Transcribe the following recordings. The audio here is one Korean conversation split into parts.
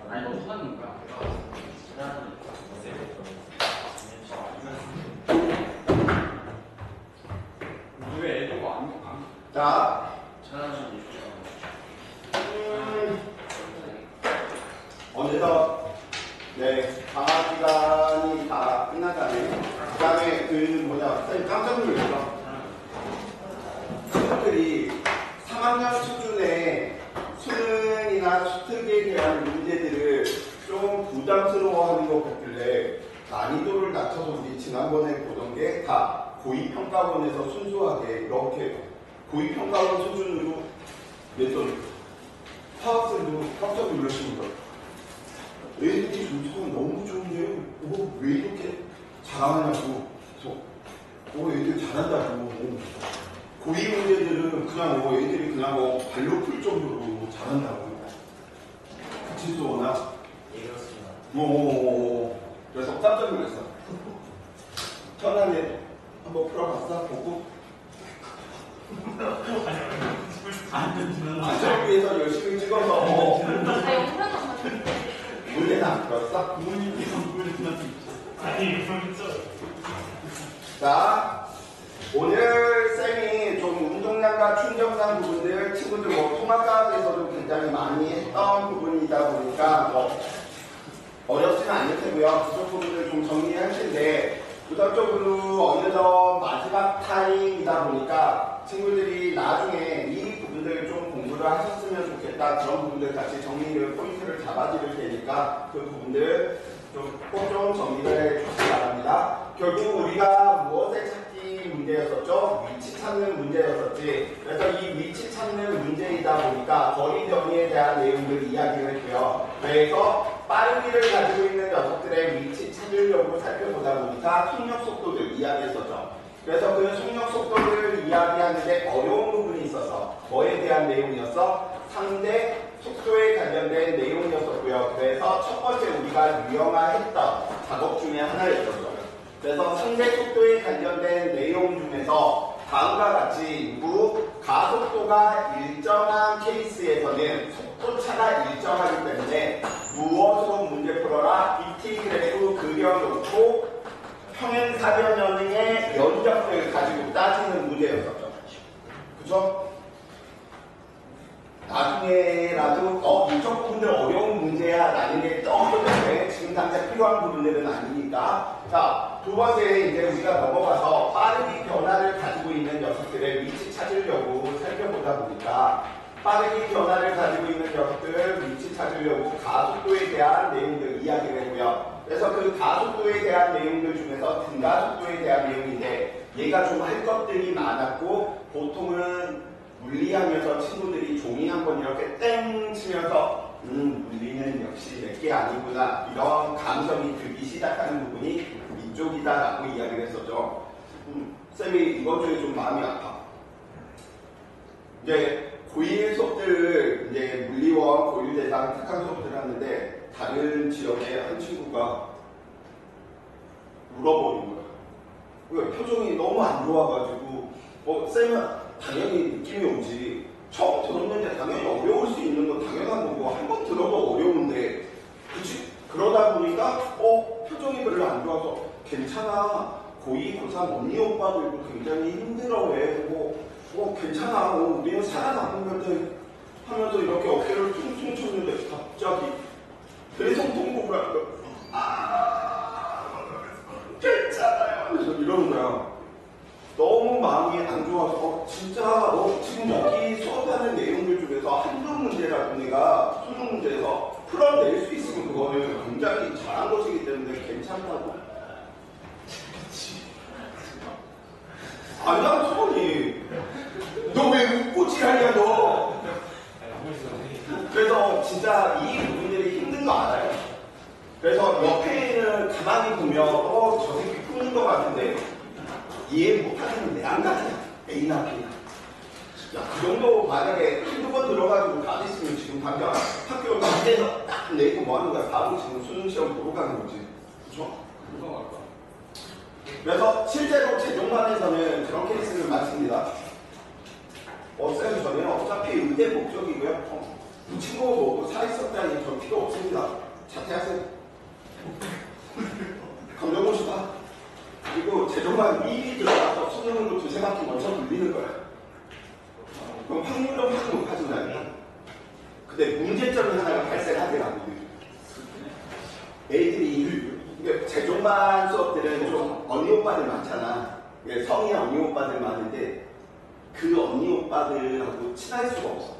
아니 너 누가 넣은 거야? 왜 애들고 안 자, 어느덧 방학 기간이 다 끝나잖아요. 그 다음에 선생님 깜짝 놀랐어. 친구들이 3학년 수준의 수능이나 수특에 대한 문제들을 좀 부담스러워하는 것 같길래 난이도를 낮춰서 우리 지난번에 보던 게 다 고위평가원에서 순수하게 이렇게 고위평가원 수준으로 냈던 화학생도 깜짝 놀라시는 거예요. 애들이 점수가 너무 좋은데 왜 이렇게 잘하냐고. 그래서 애들 잘한다고. 고위 문제들은 그냥 애들이 그냥 발로 풀 정도로 잘한다고. 그치 수원아? 예, 그렇습니다. 그래서 깜짝 놀랐어. 편안해. 한번 풀어봤어? 보고? 안전을 위해서 열심히 찍어서 문제는 안 풀었어? 자, 오늘 쌤이 좀 운동량과 충격량 부분들 친구들 통합과학에서도 굉장히 많이 했던 부분이다 보니까 어렵지는 않을 테고요. 그쪽 부분을 좀 정리할 텐데 우선적으로 어느덧 마지막 타임이다 보니까 친구들이 나중에 이 부분들 좀 공부를 하셨으면 좋겠다. 그런 부분들 같이 정리를 포인트를 잡아드릴 테니까 그 부분들 꼭 좀 정리를 해주시기 바랍니다. 결국 우리가 무엇을 찾기 문제였었죠? 위치 찾는 문제였었지. 그래서 이 위치 찾는 문제이다 보니까 거리 변이에 대한 내용을 이야기를 했고요. 그래서 빠르기를 가지고 있는 녀석들의 위치 찾으려고 살펴보다 보니까 속력 속도들 이야기했었죠. 그래서 그 속력 속도를 이야기하는데 어려운 부분이 있어서 뭐에 대한 내용이었어? 상대 속도에 관련된 내용이었었고요. 그래서 첫 번째 우리가 유형화했던 작업 중에 하나였었어요. 그래서 상대 속도에 관련된 내용 중에서 다음과 같이 가속도가 일정한 케이스에서는 속도차가 일정하기 때문에 무엇으로 문제 풀어라? BT 그래프 그려놓고 평행사변연의 연적을 가지고 따지는 문제였었죠. 그죠? 나중에라도 이쪽 부분들 어려운 문제야 라는 게 떠오르는데 지금 당장 필요한 부분들은 아니니까. 자, 두 번째 이제 우리가 넘어가서 빠르기 변화를 가지고 있는 녀석들의 위치 찾으려고 살펴보다 보니까 빠르기 변화를 가지고 있는 녀석들 위치 찾으려고 가속도에 대한 내용들 이야기를 했고요. 그래서 그 가속도에 대한 내용들 중에서 등가속도에 대한 내용인데 얘가 좀 할 것들이 많았고 보통은 물리하면서 친구들이 종이 한 번 이렇게 땡 치면서 물리는 역시 내게 아니구나 이런 감성이 들기 시작하는 부분이 이쪽이다 라고 이야기를 했었죠. 쌤이 이번 주에 좀 마음이 아파. 이제 고1 수업들 이제 물리원 고유대상 특강 수업들 하는데 다른 지역의 한 친구가 울어버린 거야. 그러니까 표정이 너무 안 좋아가지고 쌤은 당연히 느낌이 오지. 처음 들었는데 당연히 어려울 수 있는 건 당연한 거고 한 번 들어도 어려운데 그치? 그러다 보니까 표정이 별로 안 좋아서 괜찮아. 고2, 고3 언니 오빠들도 굉장히 힘들어해. 괜찮아. 우리는 살아남은 건데 하면서 이렇게 어깨를 퉁퉁 쳤는데 갑자기 대성통곡을 하는 거야. 괜찮아요. 그래서 이러는 거야. 너무 마음이 안 좋아서 진짜 지금 여기 수업하는 내용들 중에서 한두 문제라도 내가 수능 문제에서 풀어낼 수 있으면 그거는 굉장히 잘한 것이기 때문에 괜찮다고. 아니야 소원이 너 왜 웃고 지랄이야 너. 그래서 진짜 이 부분들이 힘든 거 알아요. 그래서 옆에는 가만히 보면 저 새끼 푸는 거 같은데 이해 못하는 내안 같아. A나 B나. 그 정도 만약에 한두 번 들어가지고 다 됐으면 지금 당장 학교 밖에서 딱 내고 뭐 하는 거야. 바로 지금 수능 시험 보러 가는 거지. 그쵸? 그래서 실제로 최종반에서는 그런 케이스를 많습니다. 쌤 저는 어차피 의대 목적이고요. 그 친구가 살아있었다니 저는 이거 필요 없습니다. 자퇴하세요. 감정고시 봐. 그리고 제정만 미리 들어가서 수능으로 두세 바퀴 먼저 돌리는 거야. 그럼 확률은 확 높아진다니까. 근데 문제점이 하나가 발생하더라고요. 애들이 제종반 수업들은 좀 언니 오빠들 많잖아. 성의 언니 오빠들 많은데 그 언니 오빠들하고 친할 수가 없어.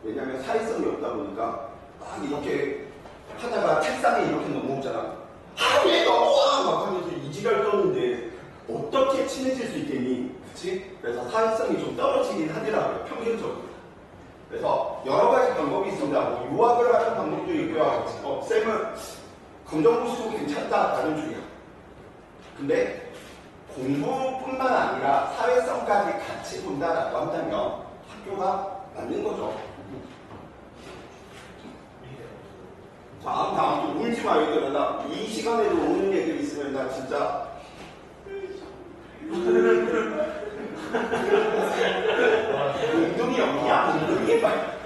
왜냐면 사회성이 없다 보니까 막 이렇게 하다가 책상에 이렇게 넘어오잖아. 왜 넘어와! 막 하면서 이지랄 떠는데 어떻게 친해질 수 있겠니? 그치? 그래서 사회성이 좀 떨어지긴 하더라고요. 평균적으로. 그래서 여러 가지 방법이 있습니다. 뭐 유학을 하는 방법도 있고요. 쌤은 검정고시도 괜찮다라는 주의야. 근데 공부뿐만 아니라 사회성까지 같이 본다라고 한다면 학교가 맞는 거죠. 다음 또 울지 마. 얘들아. 나 이 시간에도 우는 애들 있으면 나 진짜 운동이 없냐? 운동이 말.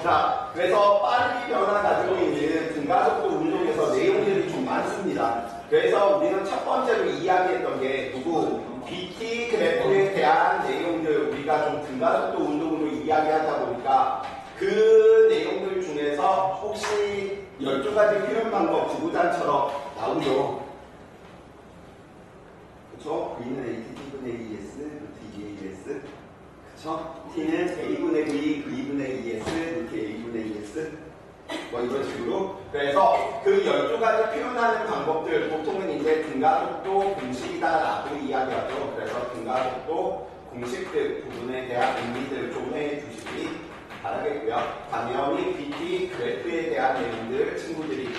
자, 그래서 빠르게 변화 가지고 있는 등가속도 운동에서 내용들이 좀 많습니다. 그래서 우리는 첫 번째로 이야기했던 게 누구? BT 그래프에 대한 내용들 우리가 좀 등가속도 운동으로 이야기하다 보니까 그 내용들 중에서 혹시 12가지 표현 방법 지구단처럼 나오죠. 그쵸? V는 AT, T분의 ES, 루트 2AS. 그쵸? T는 A분의 V, V분의 ES, 루트 A분의 ES. 뭐 이런 식으로. 그래서 그 12가지 표현하는 방법들 보통은 이제 등가속도 공식이다라고 이야기하죠. 그래서 등가속도 공식들 부분에 대한 의미들 좀 해주시기 바라겠고요. 당연히 BT 그래프에 대한 내용들 친구들이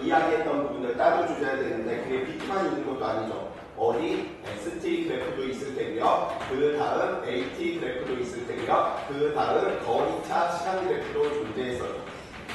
이야기했던 부분들 따져주셔야 되는데 그게 BT만 있는 것도 아니죠. 어디 ST 그래프도 있을 테고요. 그 다음 AT 그래프도 있을 테고요. 그 다음 거리차 시간 그래프도 존재했어요.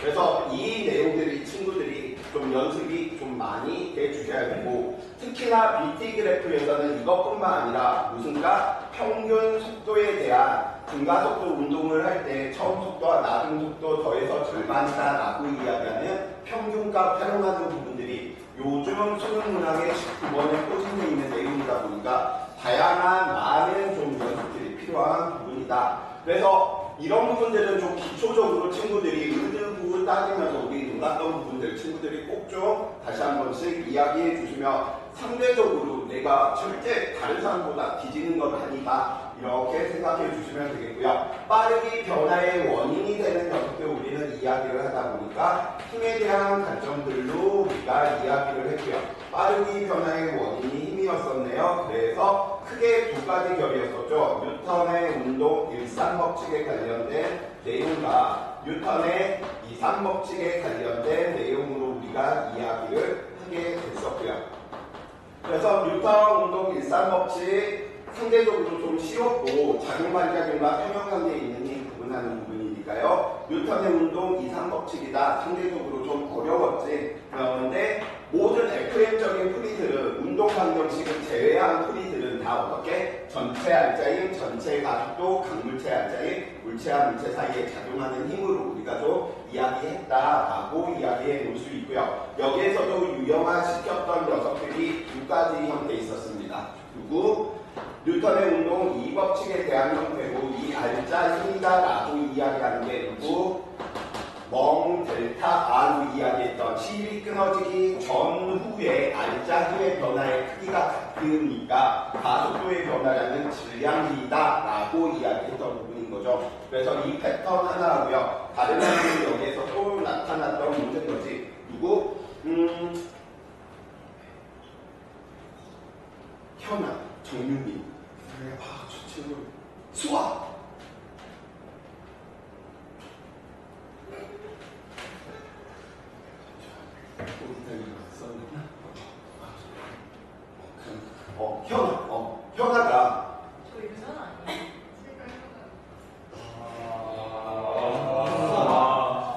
그래서 이 내용들이 친구들이 좀 연습이 좀 많이 해주셔야 되고 특히나 BT 그래프에서는 이것뿐만 아니라 무슨가 평균 속도에 대한 등가속도 운동을 할 때 처음 속도와 나중 속도 더해서 절반이다라고 이야기하는 평균값 활용하는 부분들이 요즘 수능 문항의 19번에 포진되어 있는 내용이다 보니까 다양한 많은 좀 연습들이 필요한 부분이다. 그래서 이런 부분들은 좀 기초적으로 친구들이 의드부 따지면서 우리 놀았던 부분들 친구들이 꼭 좀 다시 한 번씩 이야기해 주시면 상대적으로 내가 절대 다른 사람보다 뒤지는 건 아니다. 이렇게 생각해 주시면 되겠고요. 빠르기 변화의 원인이 되는 녀석들 우리는 이야기를 하다 보니까 힘에 대한 관점들로 우리가 이야기를 했고요. 빠르기 변화의 원인이 힘이었었네요. 그래서 크게 두 가지 결이었었죠. 뉴턴의 운동 일상법칙에 관련된 내용과 뉴턴의 이상법칙에 관련된 내용으로 우리가 이야기를 하게 됐었고요. 그래서 뉴턴 운동 일상법칙 상대적으로 좀 쉬웠고 작용반작용과 평형관계에 있는 힘 구분하는 부분이니까요. 뉴턴의 운동 이상법칙이다. 상대적으로 좀 어려웠지. 그런데 모든 FM적인 풀이들은 운동 방정식을 제외한 풀이들은 다 어떻게 전체 알짜임, 전체 가속도, 강물체 알짜임, 물체와 물체 사이에 작용하는 힘으로 우리가 좀 이야기했다라고 이야기해 볼 수 있고요. 여기에서도 유형화시켰던 녀석들이 두 가지 형태 있었습니다. 누구? 뉴턴의 운동 이 법칙에 대한 형태고 이 알짜 힘이다라고 이야기하는 게 누구? 멍 델타 R로 이야기했던 실이 끊어지기 전후에 알짜 힘의 변화의 크기가 같으니까 가속도의 변화량은 질량비다라고 이야기했던 부분인 거죠. 그래서 이 패턴 하나 하고요. 다른 부분이 여기에서 또 나타났던 문제인 거지. 누구? 현아, 정윤민. 그래, 저 친구 수학. 현아가 저 유전 아니에요?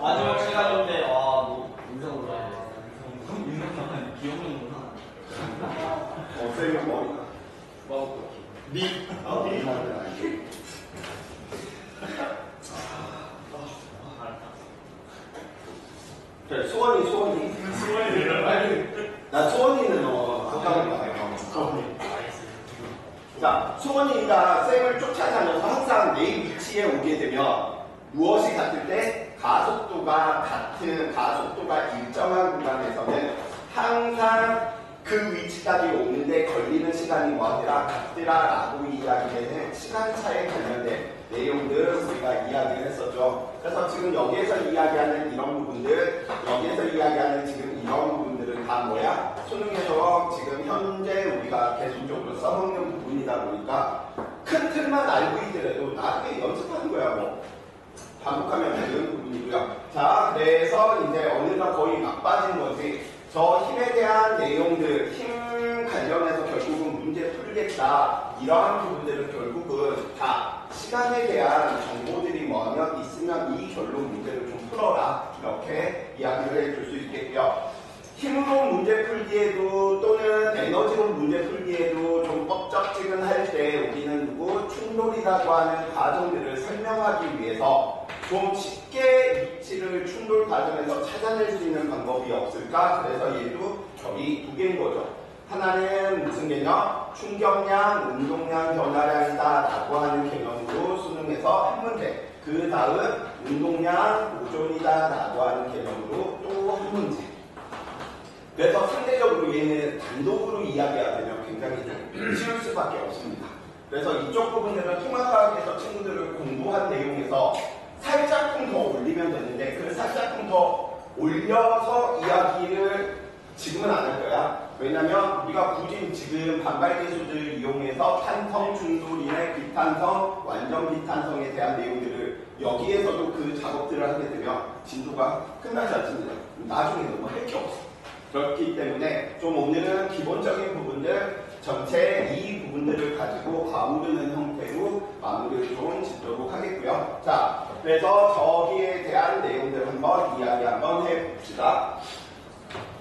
마지막 시간인데 뭐 인성으로 기억력구나. 쌤이 머리가 니 그래, 수원이. 수원이 내려가야 나 수원이는 가까운 거 같아요. 자, 수원이가 쌤을 쫓아다녀서 항상 내 위치에 오게 되면 무엇이 같을 때 가속도가 같은 가속도가 일정한 구간에서는 항상 그 위치까지 오는데 걸리는 시간이 뭐하더라 같더라 라고 이야기되는 시간차에 관련된 내용들 우리가 이야기를 했었죠. 그래서 지금 여기에서 이야기하는 이런 부분들, 여기에서 이야기하는 지금 이런 부분들은 다 뭐야? 수능에서 지금 현재 우리가 계속적으로 써먹는 부분이다 보니까 큰 틀만 알고 있더라도 나중에 연습하는 거야 뭐. 반복하면 되는 부분이고요. 자, 그래서 이제 어느덧 거의 막빠진 거지. 저 힘에 대한 내용들, 힘 관련해서 결국은 문제 풀겠다. 이러한 부분들은 결국은 다 시간에 대한 정보들이 뭐하면 있으면 이 결론 문제를 좀 풀어라. 이렇게 이야기를 해줄 수 있겠고요. 힘으로 문제 풀기에도 또는 에너지로 문제 풀기에도 좀 뻑적지근할 때 우리는 누구 충돌이라고 하는 과정들을 설명하기 위해서 좀 쉽게 위치를 충돌 과정에서 찾아낼 수 있는 방법이 없을까? 그래서 얘도 결이 두 개인 거죠. 하나는 무슨 개념? 충격량, 운동량 변화량이다 라고 하는 개념으로 수능에서 한 문제. 그 다음 운동량, 오존이다 라고 하는 개념으로 또 한 문제. 그래서 상대적으로 얘는 단독으로 이야기가 되면 굉장히 좀 쉬울 수밖에 없습니다. 그래서 이쪽 부분들은 통합과학에서 친구들을 공부한 내용에서 살짝쿵 더 올리면 되는데 그 살짝쿵 더 올려서 이야기를 지금은 안 할 거야. 왜냐면 우리가 굳이 지금 반발계수들을 이용해서 탄성 충돌이나 비탄성, 완전 비탄성에 대한 내용들을 여기에서도 그 작업들을 하게 되면 진도가 끝나지 않습니다. 나중에 너무 할 게 없어. 그렇기 때문에 좀 오늘은 기본적인 부분들 전체 이 부분들을 가지고 아우르는 형태로 마무리를 좀 짓도록 하겠고요. 자, 그래서 저기에 대한 내용들 한번 이야기 한번 해봅시다.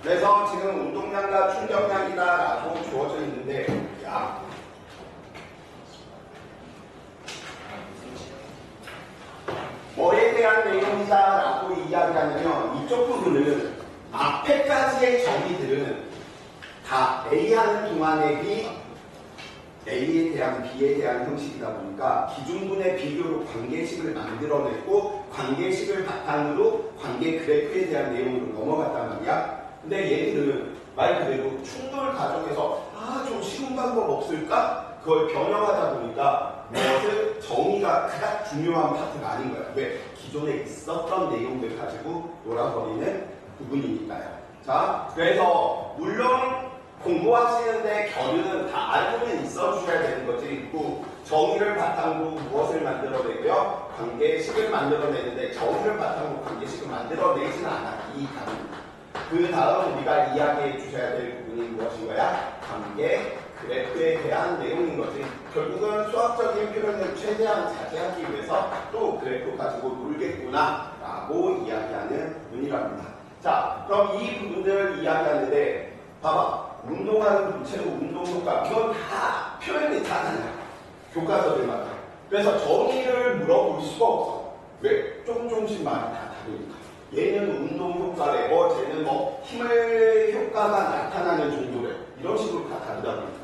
그래서 지금 운동량과 충격량이다 라고 주어져 있는데 뭐에 대한 내용이다 라고 이야기하냐면 이쪽 부분은 앞에까지의 정의들은 다 A 하는 동안의 B, A에 대한 B에 대한 형식이다 보니까 기준분의 비교로 관계식을 만들어냈고 관계식을 바탕으로 관계 그래프에 대한 내용으로 넘어갔단 말이야. 근데 얘들은 말 그대로 충돌 과정에서 좀 쉬운 방법 없을까? 그걸 변형하다 보니까 무엇을 정의가 그닥 중요한 파트가 아닌 거야. 왜? 기존에 있었던 내용들 가지고 놀아버리는 부분이니까요. 자, 그래서 물론 공부하시는데 결은 다 알고는 있어주셔야 되는 거지. 있고 정의를 바탕으로 무엇을 만들어내고요? 관계식을 만들어내는데 정의를 바탕으로 관계식을 만들어내지는 않아. 이 단위. 그 다음 우리가 이야기해 주셔야 될 부분이 무엇인 거야? 관계 그래프에 대한 내용인 거지. 결국은 수학적인 표현을 최대한 자제하기 위해서 또 그래프 가지고 놀겠구나 라고 이야기하는 부분이랍니다. 자, 그럼 이 부분들 이야기하는데 봐봐. 운동하는 물체로 운동 효과 이건 다 표현이 다잖아. 교과서들마다. 그래서 정의를 물어볼 수가 없어. 왜? 조금씩 말이 다 다르니까. 얘는 운동 효과래, 쟤는 힘의 효과가 나타나는 정도래. 이런 식으로 다 다르다 보니까.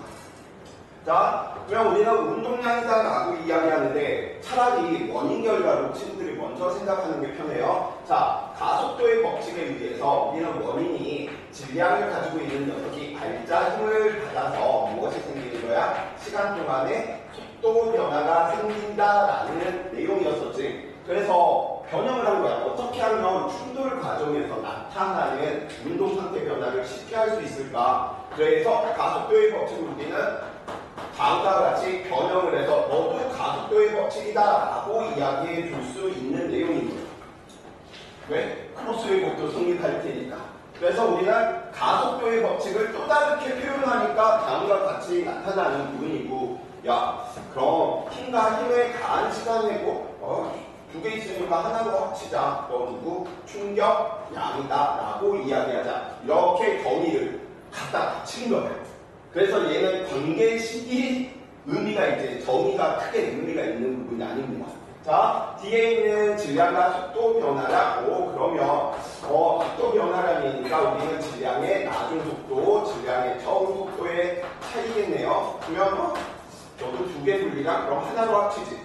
자, 그럼 우리는 운동량이다 라고 이야기하는데 차라리 원인 결과로 친구들이 먼저 생각하는 게 편해요. 자, 가속도의 법칙에 의해서 우리는 원인이 질량을 가지고 있는 녀석이 발자 힘을 받아서 무엇이 생기는 거야? 시간 동안에 속도 변화가 생긴다라는 내용이었었지. 그래서 변형을 한 거야. 어떻게 하면 충돌 과정에서 나타나는 운동 상태 변화를 쉽게 할 수 있을까? 그래서 가속도의 법칙을 우리는 다음과 같이 변형을 해서 너도 가속도의 법칙이다 라고 이야기해 줄 수 있는 내용입니다. 왜? 크로스의 법도 성립할 테니까. 그래서 우리는 가속도의 법칙을 또 다르게 표현하니까 다음과 같이 나타나는 부분이고, 야, 그럼 힘과 힘의 가한 시간이고 두 개 있으니까 하나로 합치자. 누구? 충격 양이다 라고 이야기하자. 이렇게 정의를 갖다 붙인 거예요. 그래서 얘는 관계식이 의미가 이제 정의가 크게 의미가 있는 부분이 아닙니다. 자, 뒤에 있는 질량과 속도 변화라. 그러면 속도 보니까 우리는 질량의 나중 속도, 질량의 처음 속도의 차이겠네요. 그러면 너도 두 개 분리라 그럼 하나로 합치지.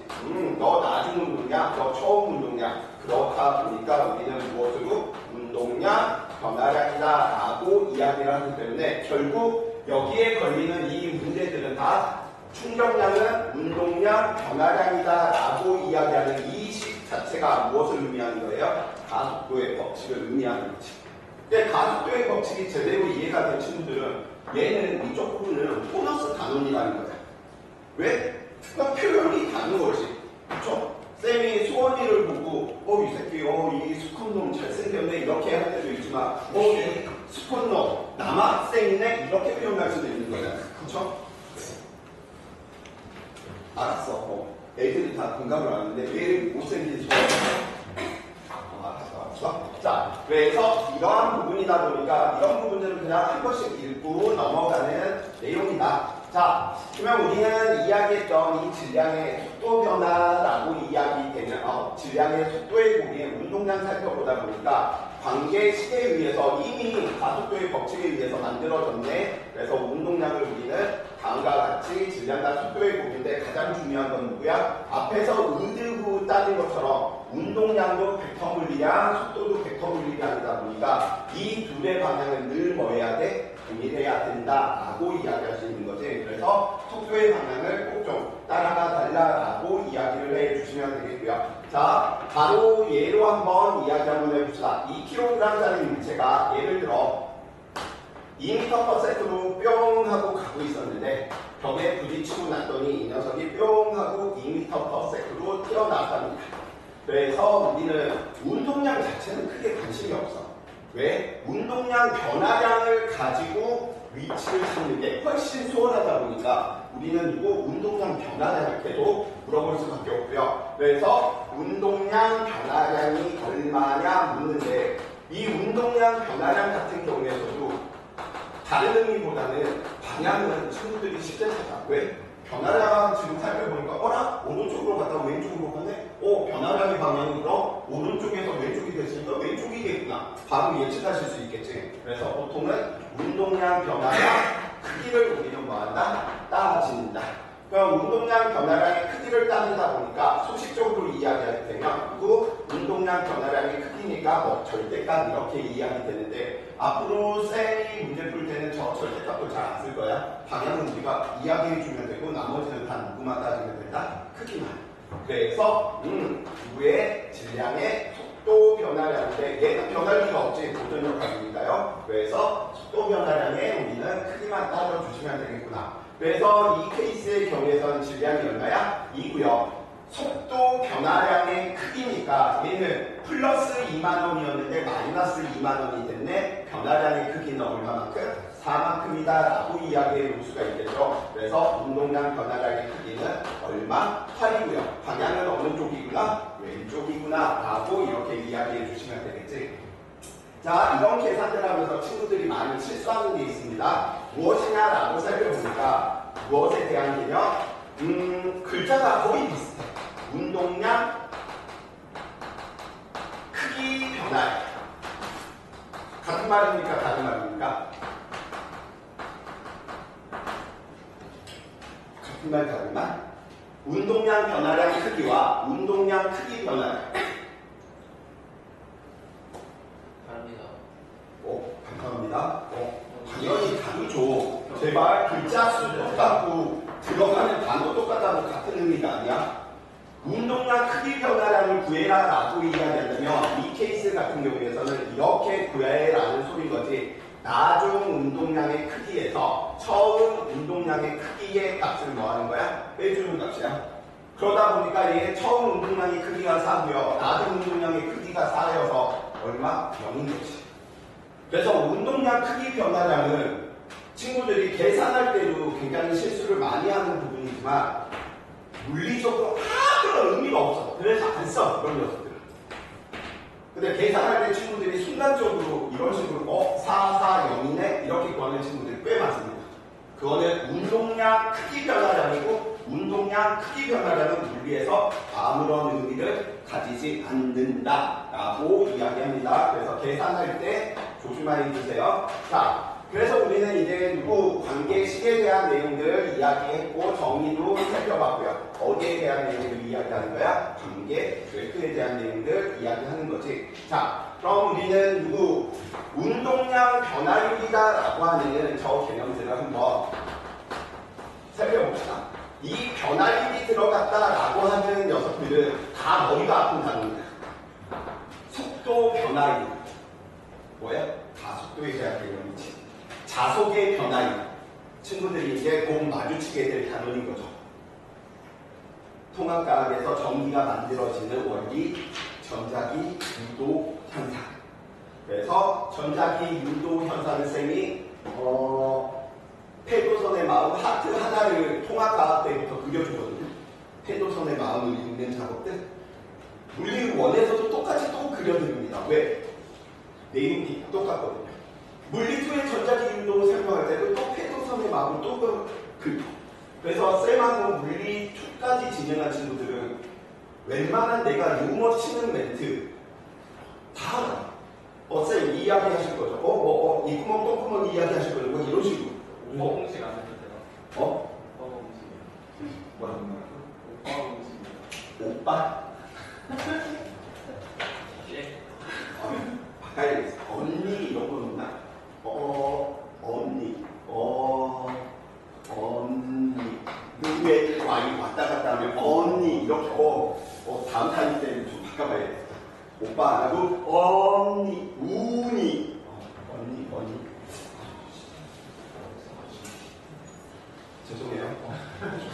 너 나중 운동량, 너 처음 운동량. 그렇다 보니까 우리는 무엇으로? 운동량, 변화량이다 라고 이야기를 하기 때문에 결국 여기에 걸리는 이 문제들은 다 충격량은 운동량, 변화량이다 라고 이야기하는 이 식 자체가 무엇을 의미하는 거예요? 가속도의 법칙을 의미하는 거지. 근데 가속도의 법칙이 제대로 이해가 된 친구들은 얘는 이쪽 부분은 보너스 단원이라는 거야. 왜? 그러니까 표현이 다른 거지. 그쵸? 쌤이 수원이를 보고 이 새끼 이 수컷놈 잘생겼네 이렇게 할 때도 있지만 이 수컷놈 남학생이네 이렇게 표현할 수도 있는 거야. 그쵸? 알았어. 애들이 다 공감을 하는데 왜 못생긴 수원이 알았어. 자, 그래서 이러한 부분이다 보니까 이런 부분들은 그냥 한 번씩 읽고 넘어가는 내용이다. 자, 그러면 우리는 이야기했던 이 질량의 속도 변화라고 이야기되는 질량의 속도의 고리에 운동량 살펴보다 보니까 관계 시계에 의해서 이미 가속도의 법칙에 의해서 만들어졌네. 그래서 운동량을 우리는 다음과 같이 질량과 속도의 고리인데 가장 중요한 건 누구야? 앞에서 의드후 따진 것처럼 운동량도 벡터 물리량, 속도도 벡터 물리량이다 보니까 이 둘의 방향은 늘 뭐 해야 돼? 동일해야 된다라고 이야기할 수 있는 거지. 그래서 속도의 방향을 꼭 좀 따라가 달라라고 이야기를 해주시면 되겠고요. 자, 바로 예로 한번 이야기 한번 해봅시다. 2kg짜리 물체가 예를 들어 2m/s로 뿅 하고 가고 있었는데 벽에 부딪히고 났더니 이 녀석이 뿅 하고 2m/s로 튀어나갑니다. 그래서 우리는 운동량 자체는 크게 관심이 없어. 왜? 운동량 변화량을 가지고 위치를 찾는 게 훨씬 수월하다 보니까 우리는 누구 운동량 변화량을 계속 물어볼 수밖에 없고요. 그래서 운동량 변화량이 얼마냐 묻는데 이 운동량 변화량 같은 경우에서도 다른 의미보다는 방향은 친구들이 쉽게 찾아. 왜? 변화량 지금 살펴보니까 어라? 오른쪽으로 갔다가 왼쪽으로 갔네? 변화량의 방향은 그럼 오른쪽에서 왼쪽이 됐으니까 왼쪽이겠구나. 바로 예측하실 수 있겠지. 그래서 보통은 운동량 변화량 크기를 우리는 뭐한다? 따진다. 그럼 운동량 변화량의 크기를 따지다 보니까 소식적으로 이야기할 때면 그 운동량 변화량의 크기니까 절대값 이렇게 이야기 되는데 앞으로 쌤이 문제 풀 때는 저 절대값도 잘 안 쓸 거야. 방향은 우리가 이야기해 주면 되고 나머지는 다 누구만 따지면 된다? 크기만. 그래서 누구의 질량의 속도 변화량인데 얘는 변할 리가 없지. 보존 역학이니까요. 그래서 속도 변화량에 우리는 크기만 따져주시면 되겠구나. 그래서 이 케이스의 경우에서는 질량이 얼마야? 2고요. 속도 변화량의 크기니까 얘는 플러스 2만원이었는데 마이너스 2만원이 됐네. 변화량의 크기는 얼마만큼? 4만큼이다 라고 이야기해 볼 수가 있겠죠. 그래서 운동량 변화량의 크기는 얼마? 8이고요. 방향은 어느 쪽이구나? 왼쪽이구나 라고 이렇게 이야기해 주시면 되겠지. 자, 이런 계산들 하면서 친구들이 많이 실수하는 게 있습니다. 무엇이냐라고 살펴보니까 무엇에 대한 개념? 글자가 거의 비슷해. 운동량, 크기 변화. 같은 말입니까? 다른 말입니까? 같은 말, 다른 말? 운동량 변화량 크기와 운동량 크기 변화량. 감사합니다. 당연히 다르죠. 제발 글자 수 똑같고 들어가는 단어 똑같다고 같은 의미가 아니야. 운동량 크기 변화량을 구해라 라고 이야기한다면 이 케이스 같은 경우에서는 이렇게 구해라는 소린 거지. 나중 운동량의 크기에서 처음 운동량의 크기의 값을 뭐 하는 거야? 빼주는 값이야. 그러다 보니까 얘 처음 운동량의 크기가 4고요. 나중 운동량의 크기가 4여서 얼마? 0인 거지. 그래서 운동량 크기 변화량은 친구들이 계산할 때도 굉장히 실수를 많이 하는 부분이지만 물리적으로 아무런 의미가 없어. 그래서 안 써. 그런 녀석들은. 근데 계산할 때 친구들이 순간적으로 이런 식으로 4, 4, 0이네? 이렇게 구하는 친구들이 꽤 많습니다. 그거는 운동량 크기 변화량이고 운동량 크기 변화라는 물리에서 아무런 의미를 가지지 않는다라고 이야기합니다. 그래서 계산할 때 조심해 주세요. 자, 그래서 우리는 이제 누구 관계식에 대한 내용들을 이야기했고 정의도 살펴봤고요. 어디에 대한 내용들을 이야기하는 거야? 관계 그래프에 대한 내용들 이야기하는 거지. 자, 그럼 우리는 누구 운동량 변화율이다라고 하는 저 개념들을 한번 살펴봅시다. 이 변화율이 들어갔다라고 하는 녀석들은 다 머리가 아픈 단어입니다. 속도 변화율 뭐예요? 다 속도에 대한 개념이지. 자속의 변화율 친구들이 이제 꼭 마주치게 될 단어인 거죠. 통합과학에서 전기가 만들어지는 원리 전자기 유도 현상. 그래서 전자기 유도 현상을 쌤이 페도선의 마음 하트 하나를 통합과학 때부터 그려주거든요. 페도선의 마음을 읽는 작업들 물리 원에서도 똑같이 또 그려드립니다. 왜? 내용이 똑같거든요. 물리2의 전자기 유도를 설명할 때도 또 페도선의 마음을 또 그려. 그래서 쌤하고 물리2까지 진행한 친구들은 웬만한 내가 유머 치는 멘트 다 알아. 쌤 이야기 하실 거죠? 이 구멍 똥구멍 이야기 하실 거죠? 뭐 이런 식으로. 공식 안 해도 돼요? 오빠 공식. 뭐라고 말하고? 공식. 오빠? 예. 바꿔야겠어. 언니 이런 거 있나? 언니. 누구의 와이 왔다 갔다 하면 언니 이렇게 다음 타임 때는 좀 바꿔봐야겠다. 오빠 안 하고 언니, 우니. 언니. 죄송해요.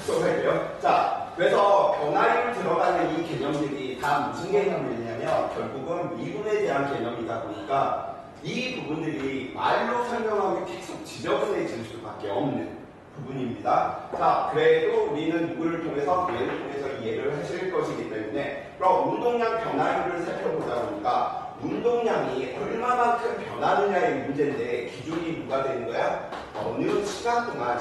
죄송해요. 자, 그래서 변화율 들어가는 이 개념들이 다 무슨 개념이냐면 결국은 미분에 대한 개념이다 보니까 이 부분들이 말로 설명하기 계속 지저분해질 수밖에 없는 부분입니다. 자, 그래도 우리는 누구를 통해서 얘를 통해서 이해를 하실 것이기 때문에 그럼 운동량 변화율을 살펴보다 보니까 운동량이 얼마만큼 변하느냐의 문제인데 기준이 누가 되는 거야? 어느 시간 동안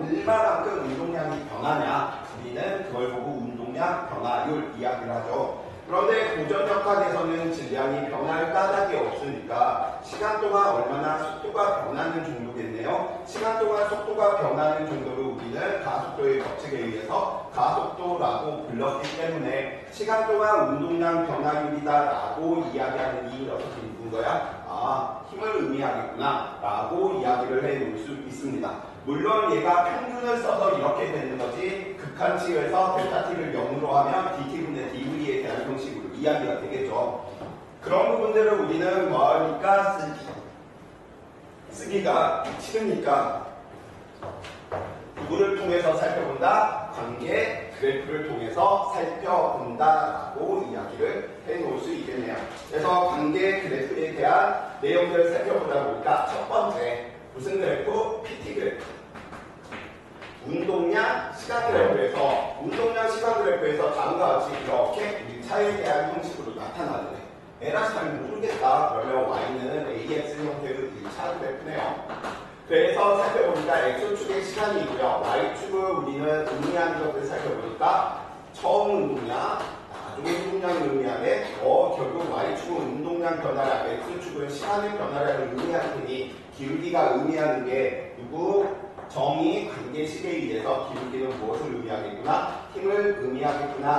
얼마만큼 운동량이 변하냐 우리는 그걸 보고 운동량 변화율 이야기를 하죠. 그런데 고전역학에서는 질량이 변할 까닭이 없으니까 시간 동안 얼마나 속도가 변하는 정도겠네요. 시간 동안 속도가 변하는 정도를 우리는 가속도의 법칙에 의해서 가속도라고 불렀기 때문에 시간 동안 운동량 변화율이다라고 이야기하는 이 녀석이 누군 거야? 힘을 의미하겠구나 라고 이야기를 해놓을 수 있습니다. 물론 얘가 평균을 써서 이렇게 되는 거지 극한치에서 델타-t를 0으로 하면 dt분의 dv에 대한 형식으로 이야기가 되겠죠. 그런 부분들을 우리는 뭐하니까 쓰기가 싫으니까 누구를 통해서 살펴본다? 관계 그래프를 통해서 살펴본다라고 이야기를 해놓을 수 있겠네요. 그래서 관계 그래프에 대한 내용들을 살펴보다 보니까 첫 번째 무슨 그래프? PT 그래프. 운동량 시간 그래프에서 운동량 시간 그래프에서 다음과 같이 이렇게 1차에 대한 형식으로 나타나는데 에라 잘 모르겠다 그러면 y는 ax 형태의 1차 그래프네요. 그래서 살펴보니까 x축의 시간이고요. y축을 우리는 의미하는 것을 살펴보니까 처음 운동량, 나중에 운동량을 의미하되 결국 y축은 운동량 변화량, x축은 시간의 변화량을 의미하는 테니 기울기가 의미하는 게 누구? 정의 관계식에 의해서 기울기는 무엇을 의미하겠구나? 힘을 의미하겠구나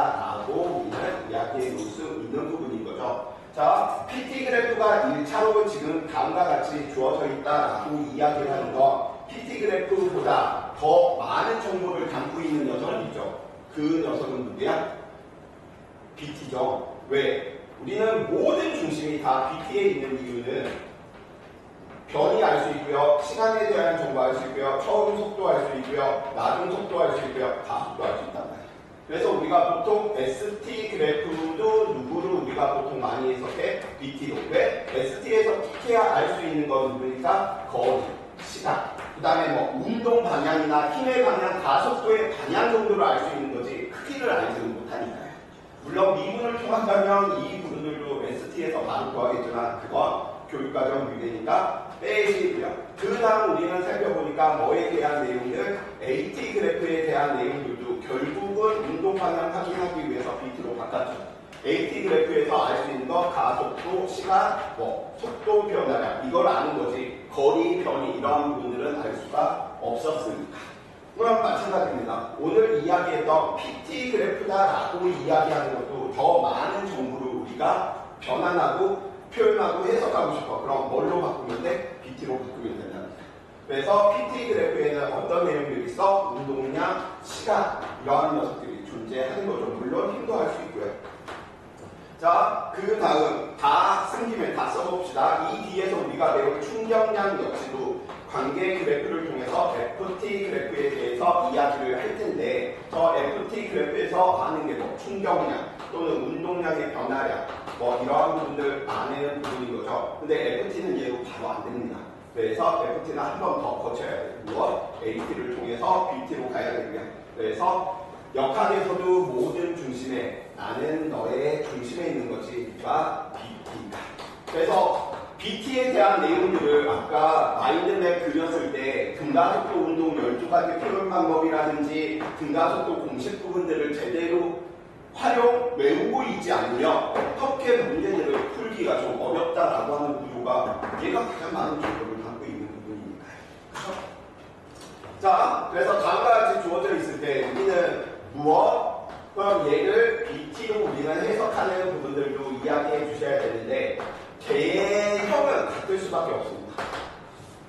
라고 우리는 이야기해 놓을 수 있는 부분인 거죠. 자, PT 그래프가 1차로 지금 다음과 같이 주어져 있다라고 이야기를 하는 거 PT 그래프보다 더 많은 정보를 담고 있는 녀석이 있죠. 그 녀석은 누구야? BT죠. 왜? 우리는 모든 중심이 다 BT에 있는 이유는 변이 알 수 있고요. 시간에 대한 정보 알 수 있고요. 처음 속도 알 수 있고요. 나중 속도 알 수 있고요. 가속도 알 수 있단 말이에요. 그래서 우리가 보통 ST 그래프도 누구를 우리가 보통 많이 해석해? BT로. 왜? ST에서 TT야 알 수 있는 건 누구니까? 거리, 시간. 그 다음에 뭐 운동 방향이나 힘의 방향, 가속도의 방향 정도를 알 수 있는 거지 크기를 알지는 못하니까요. 물론 미분을 통한다면 이 부분들도 ST에서 바로 구하겠지만 그건 교육과정 위배니까 빼시고요. 그 다음 우리는 살펴보니까 뭐에 대한 내용들, AT 그래프에 대한 내용들도 결국은 운동 방향 확인하기 위해서 BT로 바꿨죠. AT 그래프에서 알 수 있는 거 가속도, 시간, 속도 변화량 이걸 아는 거지 거리, 변이 이러한 부분들은 알 수가 없었으니까. 그럼 마찬가지입니다. 오늘 이야기했던 PT 그래프다라고 이야기하는 것도 더 많은 정보를 우리가 변환하고 표현하고 해석하고 싶어. 그럼 뭘로 바꾸면 돼? BT로 바꾸면 된다. 그래서 PT 그래프에는 어떤 내용들이 있어? 운동량, 시간 이러한 녀석들이 존재하는 거죠. 물론 힘도 할 수 있고요. 자, 그 다음 다 생기면 다 써봅시다. 이 뒤에서 우리가 배울 충격량 역시도 관계 그래프를 통해서 FT 그래프에 대해서 이야기를 할 텐데 저 FT 그래프에서 아는 게 뭐 충격량 또는 운동량의 변화량 이러한 부분들 아는 부분인 거죠. 근데 FT는 얘로 바로 안 됩니다. 그래서 FT는 한 번 더 거쳐야 돼요. 무엇? AT를 통해서 BT로 가야 되고요. 그래서 역학에서도 모든 중심에 나는 너의 중심에 있는 것이가 BT다. 그래서 BT에 대한 내용들을 아까 마인드맵 그렸을 때 등가속도 운동 12가지 표현 방법이라든지 등가속도 공식 부분들을 제대로 활용, 외우고 있지 않으면 어떻게 문제들을 풀기가 좀 어렵다라고 하는 구조가 얘가 가장 많은 정보를 담고 있는 부분이니까요. 그렇죠? 자, 그래서 다음과 같이 주어져 있을 때 우리는 무엇? 그럼 얘를 BT로 우리는 해석하는 부분들도 이야기해 주셔야 되는데 개형은 바뀔 수밖에 없습니다.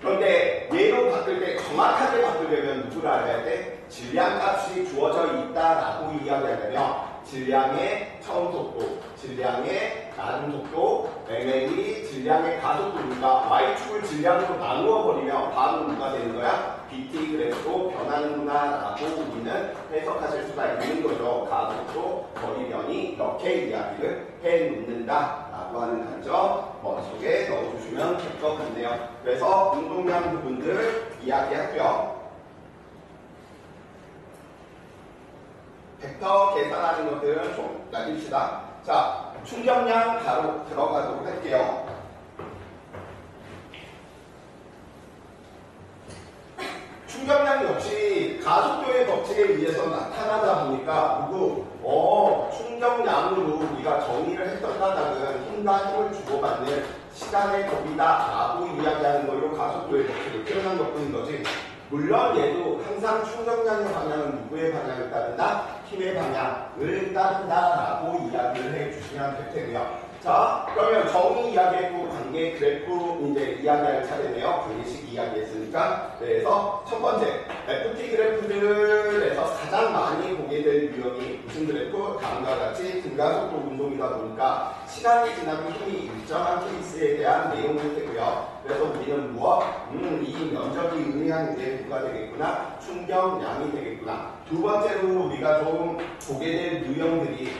그런데 얘로 바꿀 때 정확하게 바꾸려면 누구를 알아야 돼? 질량값이 주어져 있다라고 이야기하려면 질량의 처음 속도, 질량의 나중 속도, MAV, 질량의 가속도니까 Y축을 질량으로 나누어 버리면 바로 누가 되는 거야? BT 그래프로 변하는구나 라고 우리는 해석하실 수가 있는 거죠. 가속도, 거리 변이 이렇게 이야기를 해 놓는다 라고 하는 관점 머릿속에 넣어주시면 될 것 같네요. 그래서 운동량 부분들 이야기하고요. 벡터 계산하는 것들은 좀 남깁시다. 자, 충격량 바로 들어가도록 할게요. 충격량 역시 가속도의 법칙에 의해서 나타나다 보니까 충격량으로 우리가 정의를 했던 까닭은 힘과 힘을 주고받는 시간의 곱이다라고 이야기하는 걸로 가속도의 법칙을 표현한 것뿐인 거지. 물론 얘도 항상 충격량의 방향은 누구의 방향을 따른다? 힘의 방향을 따른다라고 이야기를 해주시면 될 테고요. 자, 그러면 정의 이야기했고 관계 그래프 이제 이야기할 차례네요. 관계식 이야기했으니까. 그래서 첫 번째 FT 그래프들에서 가장 많이 보게 될 유형이 무슨 그래프? 다음과 같이 등가속도 운동이다 보니까 시간이 지나면 힘이 일정한 케이스에 대한 내용을 되고요. 그래서 우리는 무엇? 이 면적이 의미하는 게 누가 되겠구나? 충격량이 되겠구나. 두 번째로 우리가 좀 보게 될 유형들이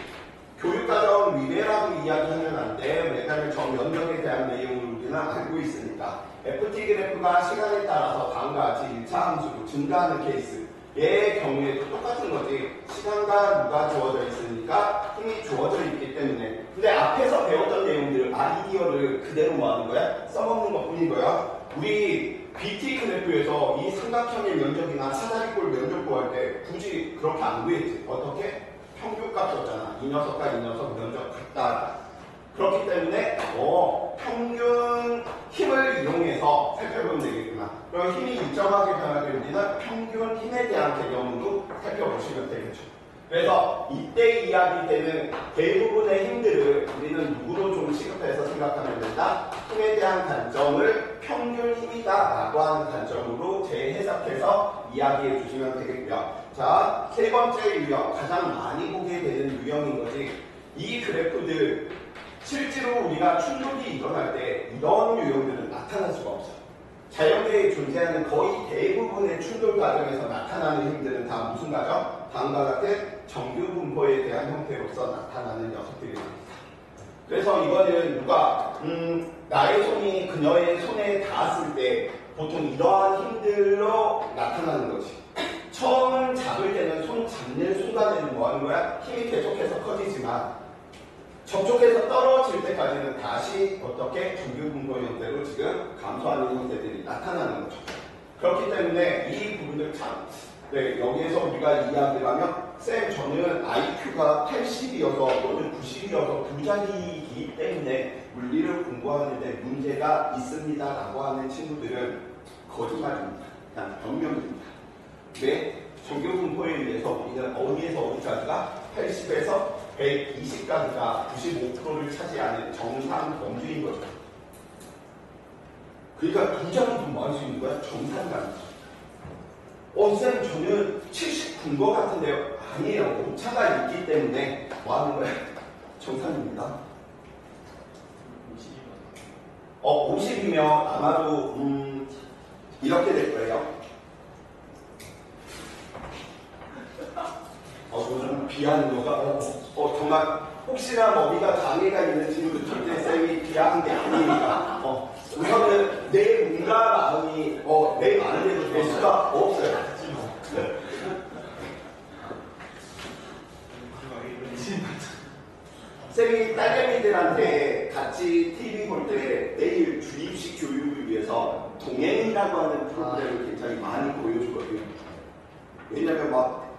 교육과정 위배라고 이야기하면 안 돼. 왜냐하면 저 면적에 대한 내용을 우리는 알고 있으니까. FT 그래프가 시간에 따라서 다음과 같이 1차 함수로 증가하는 케이스의 경우에도 똑같은 거지. 시간과 누가 주어져 있으니까 힘이 주어져 있기 때문에. 근데 앞에서 배웠던 내용들, 아이디어를 그대로 뭐 하는 거야? 써먹는 것 뿐인 거야. 우리 BT 그래프에서 이 삼각형의 면적이나 사다리꼴 면적 구할 때 굳이 그렇게 안 구했지. 어떻게? 평균값 썼잖아. 이 녀석과 이 녀석 면적 같다. 그렇기 때문에 평균 힘을 이용해서 살펴보면 되겠구나. 그럼 힘이 일정하게 변화될 우리는 평균 힘에 대한 개념으로 살펴보시면 되겠죠. 그래서 이때 이야기되는 대부분의 힘들을 우리는 누구로 좀 취급해서 생각하면 된다? 힘에 대한 관점을 평균 힘이다라고 하는 관점으로 재해석해서 이야기해 주시면 되겠고요. 자, 세 번째 유형, 가장 많이 보게 되는 유형인 거지. 이 그래프들 실제로 우리가 충돌이 일어날 때 이런 유형들은 나타날 수가 없어요. 자연계에 존재하는 거의 대부분의 충돌 과정에서 나타나는 힘들은 다 무슨 과정? 다음과 같은 정규 분포에 대한 형태로서 나타나는 녀석들입니다. 그래서 이거는 누가 나의 손이 그녀의 손에 닿았을 때 보통 이러한 힘들로 나타나는 거지. 처음 잡을 때는 손 잡는 순간에는 뭐 하는 거야? 힘이 계속해서 커지지만 접촉해서 떨어질 때까지는 다시 어떻게 정규분포 형태로 지금 감소하는 형태들이 나타나는 거죠. 그렇기 때문에 이 부분을 참, 네, 여기에서 우리가 이야기를 하면 쌤 저는 IQ가 80이어서 또는 90이어서 두 자리이기 때문에 물리를 공부하는데 문제가 있습니다 라고 하는 친구들은 거짓말입니다. 그냥 변명입니다. 왜? 정규분포에 의해서 우리는 어디에서 어디까지가 80에서 120까지가 95%를 차지하는 정상 범주인 거죠. 그러니까 두 자리도 뭐 할 수 있는 거야? 정상감이죠. 쌤 저는 70분 것 같은데요. 아니에요. 오차가 있기 때문에 뭐 하는 거예요? 정상입니다. 50이면 아마도 이렇게 될 거예요. 좀 비하는 거가 정말 혹시나 머리가 장애가 있는 친구들 절대 쌤이 비하한 게 아니니까 우선은 내 몸과 마음이 내 마음대로 될 수가 없어요. 쌤이 딸내미들한테 같이 TV 볼 때 내일 주입식 교육을 위해서 동행이라고 하는 프로그램을 굉장히 많이 보여주거든요. 왜냐면 막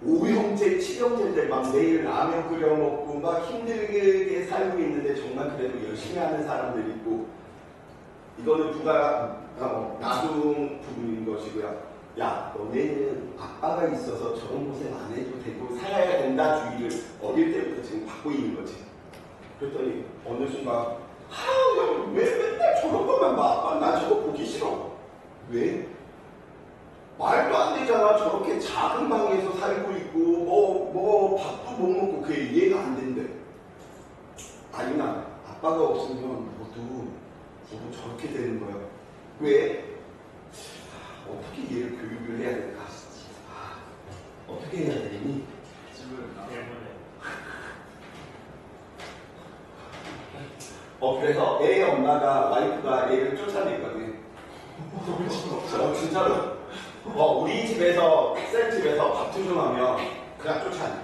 5형제, 7형제인데 막 매일 라면 끓여 먹고 막 힘들게 살고 있는데 정말 그래도 열심히 하는 사람들이 있고, 이거는 나중 부분인 것이고요. 야, 너네는 아빠가 있어서 저런 고생 안 해도 되고 살아야 된다 주의를 어릴 때부터 지금 받고 있는 거지. 그랬더니 어느 순간 왜 맨날 저런 것만 봐? 나 저거 보기 싫어. 왜? 말도 안 되잖아. 저렇게 작은 방에서 살고 있고 뭐 밥도 못 먹고 그게 이해가 안 된대. 아니나 아빠가 없으면 너도 저렇게 되는 거야. 왜? 어떻게 얘를 교육을 해야 될까? 어떻게 해야 되니? 그래서 애 엄마가 와이프가 애를 쫓아냈거든. 진짜로. 우리 집에서 쌤 집에서 밥 투정하면 그냥 쫓아내.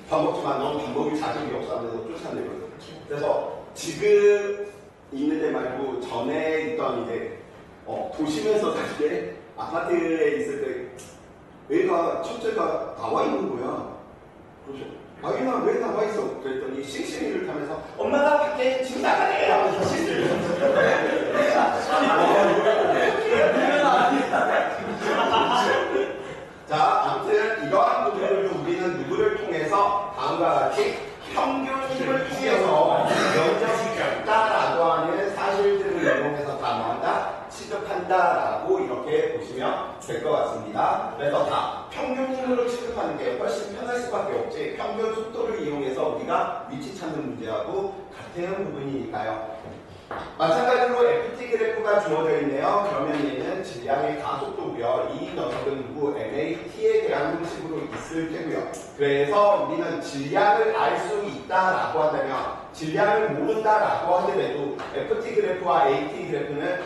밥 먹지만 넌 밥 먹을 자격이 없어 하면서 쫓아내거든. 그래서 지금 있는 데 말고 전에 있던 이제 도심에서 살 때 아파트에 있을 때 애가 첫째가 나와 있는 거야. 그래서 아기나 왜 나와 있어? 그랬더니 싱싱이를 타면서 엄마가 밖에 지금 나가래 하면서 싱싱이를 자, 아무튼 이러한 부분을 우리는 누구를 통해서 다음과 같이 평균을 통해서 면적이 적다라고 하는 사실들을 이용해서 단어한다, 취급한다라고 이렇게 보시면 될 것 같습니다. 그래서 다 평균으로 취급하는 게 훨씬 편할 수밖에 없지, 평균 속도를 이용해서 우리가 위치 찾는 문제하고 같은 부분이니까요. 마찬가지로 FT 그래프가 주어져 있네요. 그러면 얘는 질량의 가속도고요. 이 녀석은 누구? MAT에 대한 형식으로 있을 테고요. 그래서 우리는 질량을 알 수 있다라고 한다면, 질량을 모른다라고 하더라도 FT 그래프와 AT 그래프는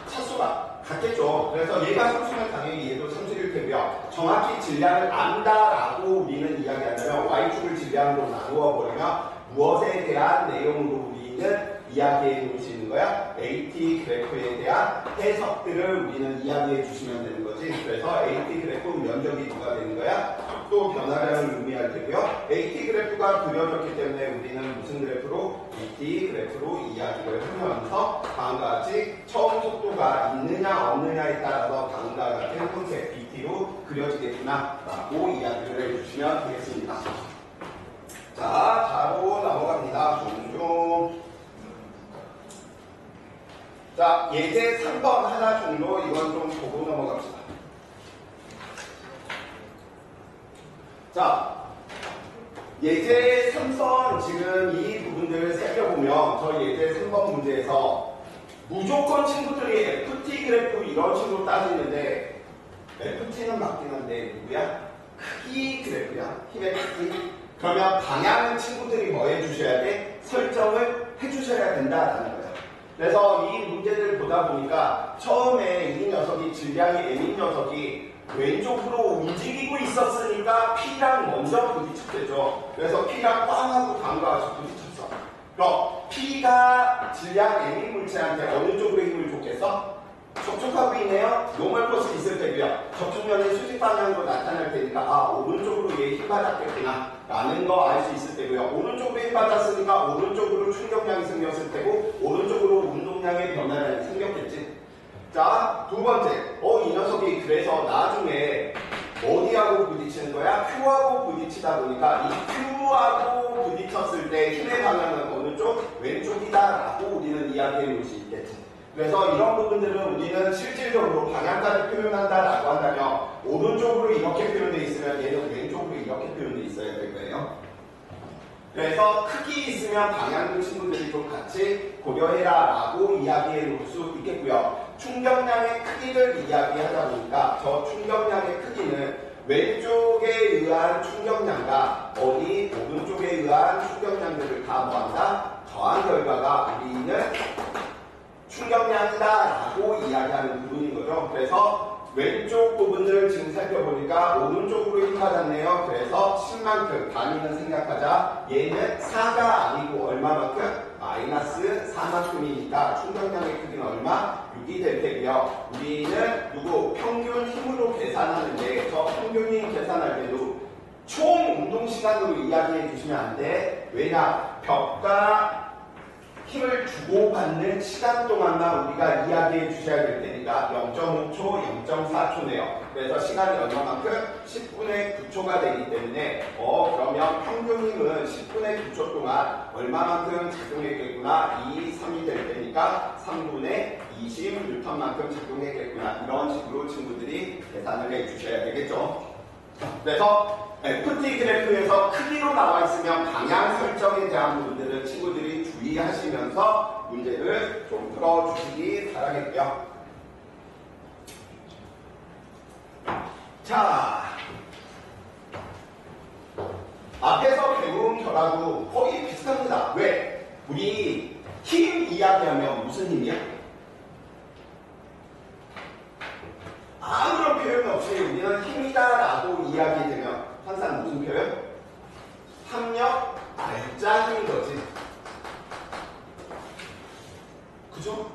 차수가 같겠죠. 그래서 얘가 상수면 당연히 얘도 상수일 테고요. 정확히 질량을 안다라고 우리는 이야기한다면 Y축을 질량으로 나누어 버리면 무엇에 대한 내용으로 우리는 이야기해 놓을 수 있는 거야? AT 그래프에 대한 해석들을 우리는 이야기해 주시면 되는 거지. 그래서 AT 그래프 면적이 누가 되는 거야? 속도 변화량을 의미할 테고요. AT 그래프가 그려졌기 때문에 우리는 무슨 그래프로? AT 그래프로 이야기를 하면서 다음과 같이 처음 속도가 있느냐 없느냐에 따라서 다음과 같은 형태 BT로 그려지겠구나 라고 이야기를 해주시면 되겠습니다. 자, 바로 넘어갑니다. 종종. 자, 예제 3번 하나 정도 이건 좀 보고 넘어갑시다. 자, 예제 3번 지금 이 부분들을 살펴보면 저 예제 3번 문제에서 무조건 친구들이 FT 그래프 이런 식으로 따지는데 FT는 맞긴 한데 누구야? 크기 그래프야. 힘의 크기. 그러면 방향은 친구들이 뭐 해주셔야 돼? 설정을 해주셔야 된다라는 거야. 그래서 이 문제를 보다 보니까 처음에 이 녀석이 질량이 M인 녀석이 왼쪽으로 움직이고 있었으니까 P랑 먼저 부딪혔겠죠. 그래서 P가 꽝 하고 다음과 같이 부딪혔어. 그럼 P가 질량 M인 물체한테 어느 쪽으로 힘을 줬겠어? 접촉하고 있네요. 노멀 포스 있을 때고요. 접촉면의 수직 방향으로 나타날 테니까 아 오른쪽으로 얘 힘받았겠구나 라는 거 알 수 있을 때고요. 오른쪽으로 힘받았으니까 오른쪽으로 충격량이 생겼을 테고 오른쪽으로 운동량의 변화량이 생겼겠지. 자, 두 번째. 이 녀석이 그래서 나중에 어디하고 부딪히는 거야? Q하고 부딪히다 보니까 이 Q하고 부딪혔을 때 힘의 방향은 어느 쪽? 왼쪽이다 라고 우리는 이야기해 볼 수 있겠지. 그래서 이런 부분들은 우리는 실질적으로 방향까지 표현한다 라고 한다면 오른쪽으로 이렇게 표현되어 있으면 얘는 왼쪽으로 이렇게 표현되어 있어야 될 거예요. 그래서 크기 있으면 방향도 친구들이 좀 같이 고려해라 라고 이야기해 놓을 수 있겠고요. 충격량의 크기를 이야기하다 보니까 저 충격량의 크기는 왼쪽에 의한 충격량과 어디 오른쪽에 의한 충격량들을 다 뭐한다? 더한 결과가 우리는 충격량이다 라고 이야기하는 부분인 거죠. 그래서 왼쪽 부분들을 지금 살펴보니까 오른쪽으로 힘받았네요. 그래서 10만큼 단위는 생각하자. 얘는 4가 아니고 얼마만큼? 마이너스 4만큼이니까 충격량의 크기는 얼마? 6이 될 테고요. 우리는 누구? 평균 힘으로 계산하는데 저 평균 힘 계산할 때도 총 운동시간으로 이야기해 주시면 안 돼. 왜냐? 벽과 힘을 주고받는 시간 동안만 우리가 이야기해 주셔야 될 테니까 0.5초, 0.4초네요. 그래서 시간이 얼마만큼? 10분의 9초가 되기 때문에 그러면 평균 힘은 10분의 9초 동안 얼마만큼 작동했겠구나? 2, 3이 될 테니까 3분의 20N만큼 작동했겠구나. 이런 식으로 친구들이 계산을 해 주셔야 되겠죠. 그래서 FT 그래프에서 크기로 나와 있으면 방향 설정에 대한 부분들을 친구들이 주의하시면서 문제를 좀 풀어주시기 바라겠고요. 자, 앞에서 배운 결하고 거의 비슷합니다. 왜? 우리 힘 이야기하면 무슨 힘이야? 아무런 표현 없이 우리는 힘이다라고 이야기되면 항상 무슨 표현? 합력, 알짜인 거지. 그죠?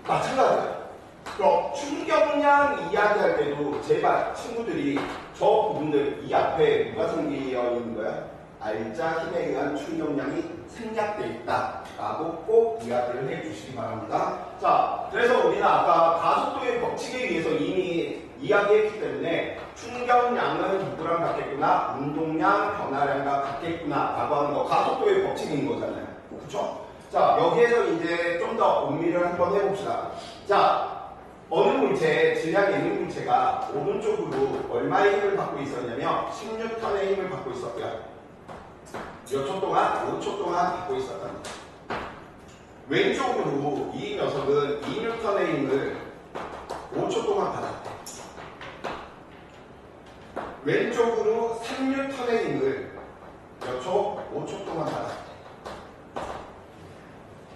마찬가지야. 그럼 충격량 이야기할 때도 제발 친구들이 저 부분들 이 앞에 누가 생기어 있는 거야? 알짜 힘에 의한 충격량이 생략되어 있다 라고 꼭 이야기를 해 주시기 바랍니다. 자, 그래서 우리는 아까 가속도의 법칙에 의해서 이미 이야기했기 때문에 충격량은 누구랑 같겠구나? 운동량, 변화량과 같겠구나 라고 하는 거 가속도의 법칙인 거잖아요. 그렇죠? 자, 여기에서 이제 좀 더 음미를 한번 해봅시다. 자, 어느 물체, 질량이 있는 물체가 오른쪽으로 얼마의 힘을 받고 있었냐면 16톤의 힘을 받고 있었고요. 몇 초 동안? 5초 동안 받고 있었답니다. 왼쪽으로 이 녀석은 2N의 힘을 5초 동안 받았대. 왼쪽으로 3N의 힘을 몇 초? 5초 동안 받았대.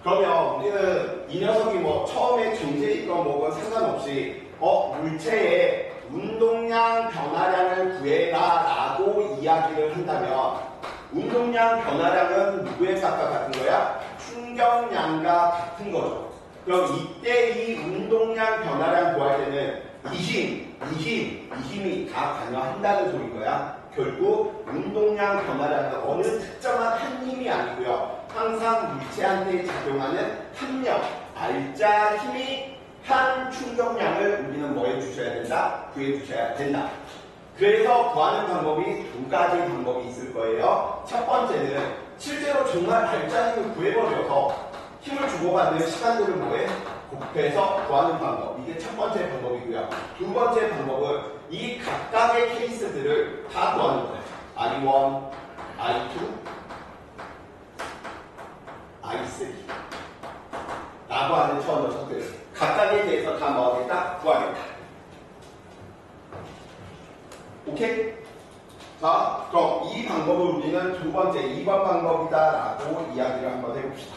그러면 우리는 이 녀석이 뭐 처음에 존재 있건 뭐건 상관없이 물체의 운동량 변화량을 구해라 라고 이야기를 한다면 운동량 변화량은 누구의 값과 같은 거야? 충격량과 같은 거죠. 그럼 이때 이 운동량 변화량 구할 때는 이 힘이 다 관여한다는 소린 거야. 결국 운동량 변화량은 어느 특정한 한 힘이 아니고요. 항상 물체한테 작용하는 합력, 알짜 힘이 한 충격량을 우리는 뭐 해주셔야 된다? 구해주셔야 된다. 그래서 구하는 방법이 두 가지 방법이 있을 거예요. 첫 번째는 실제로 정말 알짜 힘을 구해버려서 힘을 주고받는 시간들을 뭐해? 곱해서 구하는 방법. 이게 첫 번째 방법이고요. 두 번째 방법은 이 각각의 케이스들을 다 구하는 거예요. I1, I2, I3 라고 하는 저 녀석들 각각에 대해서 다 뭐하겠다? 구하겠다. 오케이? 자, 그럼 이 방법을 우리는 두 번째 2번 방법이다 라고 이야기를 한번 해봅시다.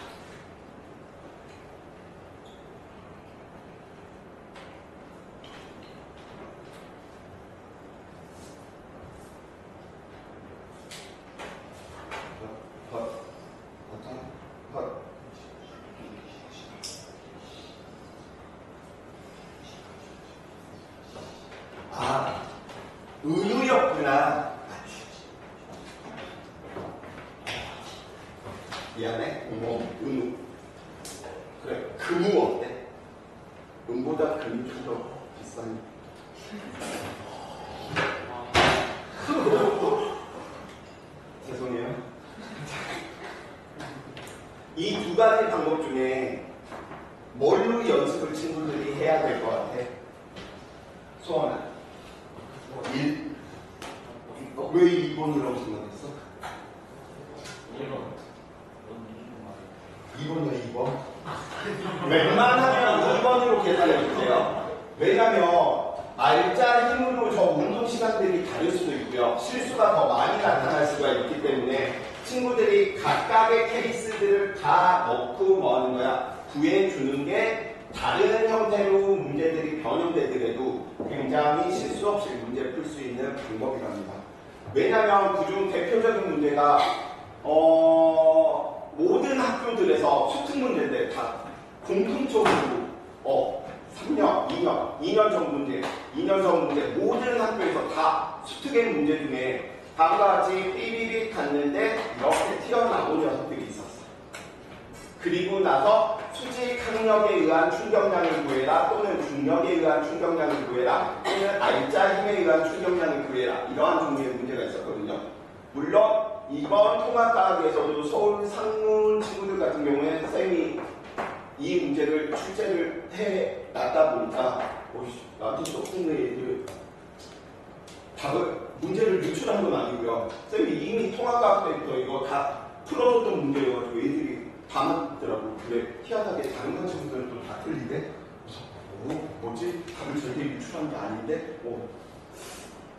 은우. 그래, 금우 어때? 은보다 금이 좀 더 비싼. 죄송해요. 이 두 가지 방법 중에 뭘로 연습을 친구들이 해야 될 것 같아? 소원아. 1. 왜 2번이라고 생각했어? 2번이야, 2번. 웬만하면 2번으로 계산해 주세요. 왜냐면 알짜 힘으로 저 운동 시간들이 다를 수도 있고요. 실수가 더 많이 나타날 수가 있기 때문에 친구들이 각각의 케이스들을 다 넣고 뭐 하는 거야? 구해 주는 게 다른 형태로 문제들이 변형되더라도 굉장히 실수 없이 문제 풀 수 있는 방법이랍니다. 왜냐면 그중 대표적인 문제가 모든 학교들에서 수특 문제인데 다 공통적으로 3년, 2년 전 문제, 2년 전 문제 모든 학교에서 다 수특의 문제 중에 다음과 같이 삐비비 갔는데 이렇게 튀어나온 녀석들이 있었어. 그리고 나서 수직 학력에 의한 충격량을 구해라 또는 중력에 의한 충격량을 구해라 또는 알짜 힘에 의한 충격량을 구해라 이러한 종류의 문제가 있었거든요. 물론 이번 통합과학에서도 서울 상문 친구들 같은 경우에 쌤이 이 문제를 출제를 해놨다 보니까 나한테 조금 애들 답을 문제를 유출한 건 아니고요. 쌤이 이미 통합과학 때부터 이거 다 풀어줬던 문제여가지고 애들이 다 맞더라고. 그래 희한하게 다른 반 친구들은 또 다 틀리대. 그래서 뭐지? 답을 절대 유출한 게 아닌데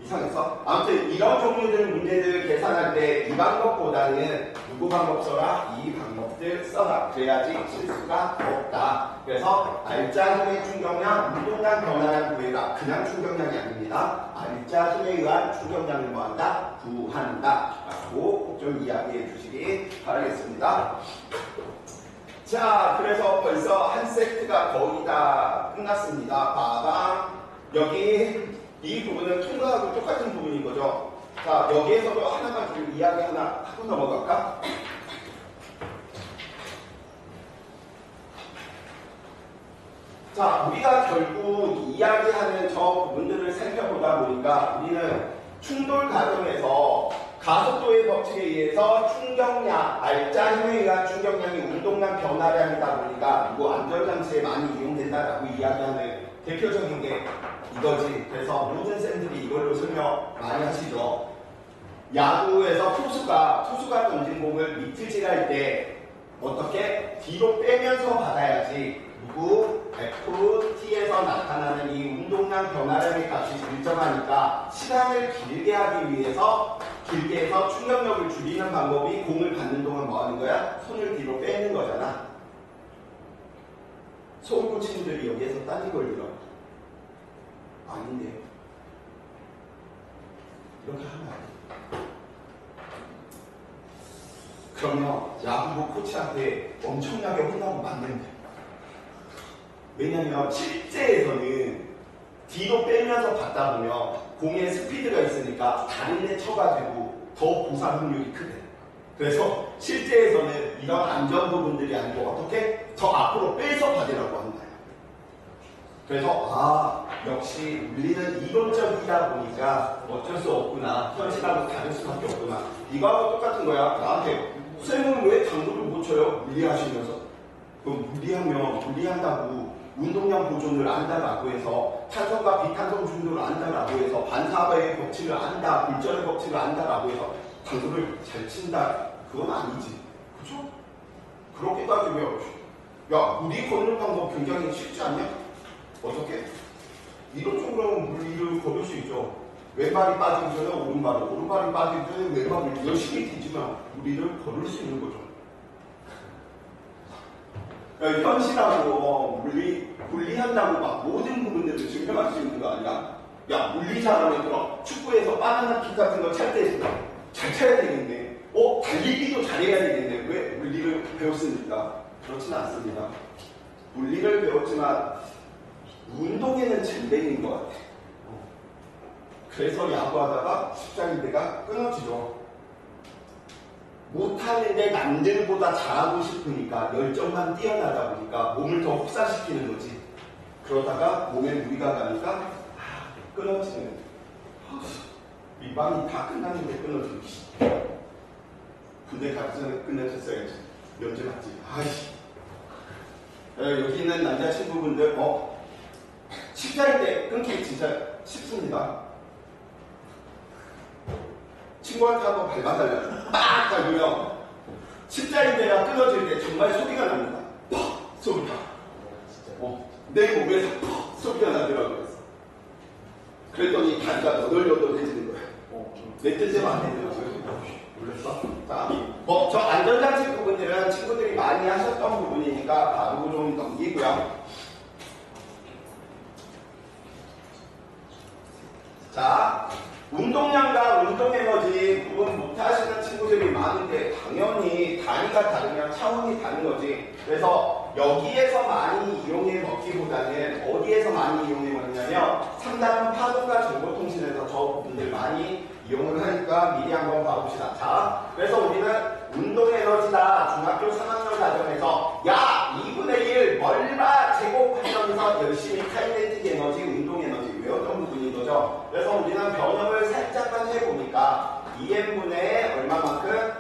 이상해서 아무튼 이런 종류들 문제들 계산할 때 이 방법보다는 누구 방법 써라? 이 방법들 써라. 그래야지 실수가 없다. 그래서 알짜 힘의 충격량, 운동량 변화량 구해라. 그냥 충격량이 아닙니다. 알짜 힘에 의한 충격량을 뭐한다? 구한다. 라고 꼭 좀 이야기해 주시기 바라겠습니다. 자, 그래서 벌써 한 세트가 거의 다 끝났습니다. 빠방. 여기 이 부분은 통과하고 똑같은 부분인 거죠. 자, 여기에서도 하나만 좀 이야기 하나 하고 넘어갈까? 자, 우리가 결국 이야기하는 저 부분들을 살펴보다 보니까 우리는 충돌 과정에서 가속도의 법칙에 의해서 충격량, 알짜 힘에 의한 충격량이 운동량 변화량이다 보니까 이거 안전장치에 많이 이용된다라고 이야기하는 대표적인 게 이거지. 그래서 모든 쌤들이 이걸로 설명 많이 하시죠. 야구에서 투수가 던진 공을 미트질할 때 어떻게 뒤로 빼면서 받아야지 누구 FT에서 나타나는 이 운동량 변화량의 값이 일정하니까 시간을 길게 하기 위해서 길게 해서 충격력을 줄이는 방법이 공을 받는 동안 뭐 하는 거야? 손을 뒤로 빼는 거잖아. 소울고 친구들이 여기에서 딴지 걸리러 아닌데요. 이렇게 하면 안 돼. 그러면 야구부 코치한테 엄청나게 혼나고 맞는데. 왜냐면 실제에서는 뒤로 빼면서 받다 보면 공의 스피드가 있으니까 다른 데 쳐가지고 더 부상 확률이 크대. 그래서 실제에서는 이런 안전 부분들이 아니고 어떻게 더 앞으로 빼서 받으라고 한다. 그래서 역시 물리는 이론적이다 보니까 어쩔 수 없구나. 현실하고 다를 수밖에 없구나. 이거하고 똑같은 거야. 나한테 쌤은 왜 당구를 못 쳐요? 물리하시면서. 그럼 물리한다고 운동량 보존을 안다라고 해서 탄성과 비탄성 중도를 안다라고 해서 반사의 법칙을 안다, 불절의 법칙을 안다라고 해서 당구를 잘 친다. 그건 아니지. 그쵸? 그렇게 따지면 야, 물리 걷는 방법 굉장히 쉽지 않냐? 어떻게? 이론적으로 물리를 걸을 수 있죠. 왼발이 빠지기 전에 오른발이 빠지기 전에 왼발을 열심히 뒤지면 물리를 걸을 수 있는 거죠. 그러니까 현실하고 물리한다고 막 모든 부분들을 증명할 수 있는 거 아니야? 야, 물리 잘하면 그럼 축구에서 바나나 킥 같은 거 찰 때 잘 차야 되겠네. 달리기도 잘해야 되겠네. 왜? 물리를 배웠으니까. 그렇지는 않습니다. 물리를 배웠지만 운동에는 젬병인 것 같아. 그래서 야구하다가 십자인대가 끊어지죠. 못하는데 남들보다 잘하고 싶으니까 열정만 뛰어나다 보니까 몸을 더 혹사시키는 거지. 그러다가 몸에 무리가 가니까 끊어지는. 밑방이 다 끝났는데 끊어지는. 군대 가기 전에 끝내줬어야지. 면제 맞지. 아이씨. 여기 있는 남자친구분들, 식사할 때 끊기 진짜 쉽습니다. 친구한테 한번 밟아달라고 빡 밟으면 십자인대가 끊어질 때 정말 소리가 납니다. 퍽 소리가. 내 몸에서 퍽 소리가 나더라고요. 그랬더니 다리가 너덜너덜해지는 거예요. 내 뜻대로 안 되더라고요. 몰랐어? 자, 저 안전장치 부분들은 친구들이 많이 하셨던 부분이니까 바로 좀 넘기고요. 자, 운동량과 운동에너지 구분 못하시는 친구들이 많은데 당연히 단위가 다르면 차원이 다른 거지. 그래서 여기에서 많이 이용해 먹기보다는 어디에서 많이 이용해 먹냐면 3단원 파동과 정보통신에서 저 부분들 많이 이용을 하니까 미리 한번 봐봅시다. 자, 그래서 우리는 운동에너지다 중학교 3학년 과정에서 야 2분의 1 멀바 제곱하면서 열심히 카이네틱 에너지 운동에너지 외웠던 부분인 거죠. 그래서 우리는 변형을 살짝만 해보니까 2n분의 얼마만큼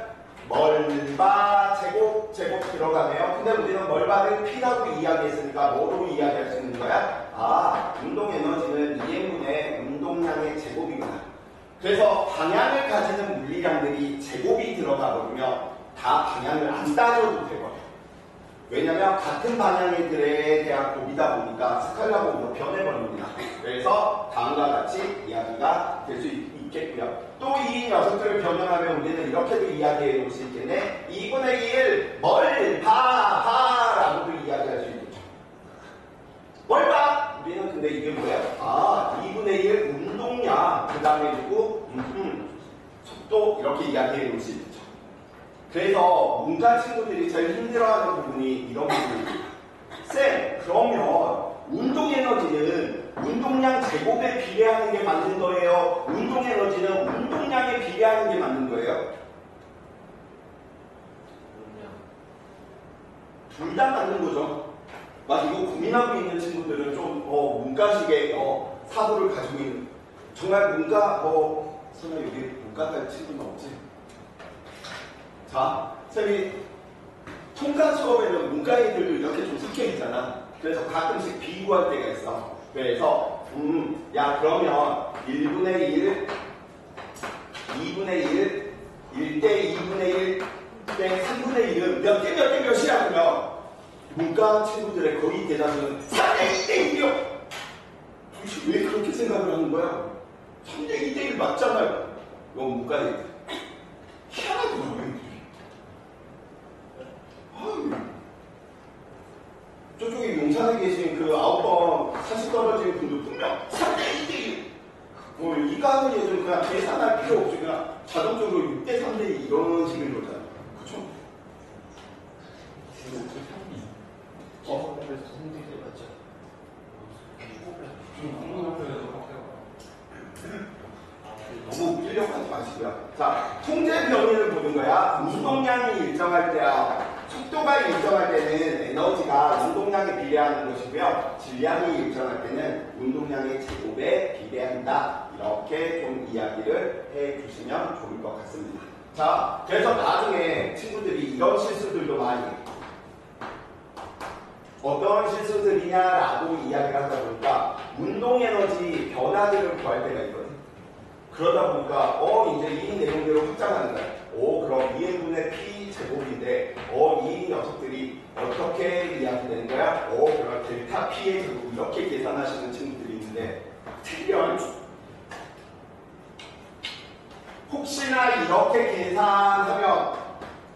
멀바 제곱 들어가네요. 근데 우리는 멀바를 P라고 이야기했으니까 뭐로 이야기할 수 있는 거야? 운동에너지는 2n분의 운동량의 제곱이구나. 그래서 방향을 가지는 물리량들이 제곱이 들어가 버리면 다 방향을 안 따져도 되거든요. 왜냐면 같은 방향들에 대한 곱이다 보니까 스칼라 곱으로 변해버립니다. 그래서 다음과 같이 이야기가 될 수 있겠고요. 또 이 녀석들을 변형하면 우리는 이렇게도 이야기해 볼 수 있겠네. 2분의 1 멀바라고도 이야기할 수 있겠죠. 멀바! 우리는 근데 이게 뭐야? 2분의 1 운동량, 그 다음에 누구? 속도, 이렇게 이야기해 볼 수 있죠. 그래서 문과 친구들이 제일 힘들어하는 부분이 이런 부분입니다. 쌤, 그러면 운동에너지는 운동량 제곱에 비례하는 게 맞는 거예요? 운동에너지는 운동량에 비례하는 게 맞는 거예요? 둘 다 맞는 거죠. 막 이거 고민하고 있는 친구들은 좀 문과식의 사고를 가지고 있는, 정말 문과 설마 여기 문과 갈 친구는 없지? 자, 쌤이 통과 수업에는 문과 애들 이렇게 좀 섞여 있잖아. 그래서 가끔씩 비교할 때가 있어. 그래서 야 그러면 1분의 1, 2분의 1, 1대 2분의 1, 대 3분의 1은 몇 대 몇이야 그러면 문과 친구들의 거의 대답은 4대 2대 1이요. 도대체 왜 그렇게 생각을 하는 거야? 3대 2대 1 맞잖아요. 이거 문과 애들 희한하더라고요. 저쪽에 용산에 계신 그 9번 사실 떨어진 분도 분명 3대 2대 1 이과는 예전 그냥 계산할 필요 없이 그냥 자동적으로 6대 3대 2 이런 식인 거잖아요. 그쵸? 너무 끌려가지 마시고요. 자, 통제 변이를 보는 거야. 운동량이 일정할 때야, 속도가 일정할 때는 에너지가 운동량에 비례하는 것이고요. 질량이 일정할 때는 운동량의 제곱에 비례한다. 이렇게 좀 이야기를 해주시면 좋을 것 같습니다. 자, 그래서 나중에 친구들이 이런 실수들도 많이 해요. 어떤 실수들이냐라고 이야기를 하다 보니까 운동에너지 변화들을 구할 때가 있거든요. 그러다 보니까 이제 이 내용대로 확장하는 거야. 그럼 2n분의 p 제곱인데 이 녀석들이 어떻게 이야기되는 거야? 그럼 델타 p의 제곱 이렇게 계산하시는 친구들이 있는데 틀려. 혹시나 이렇게 계산하면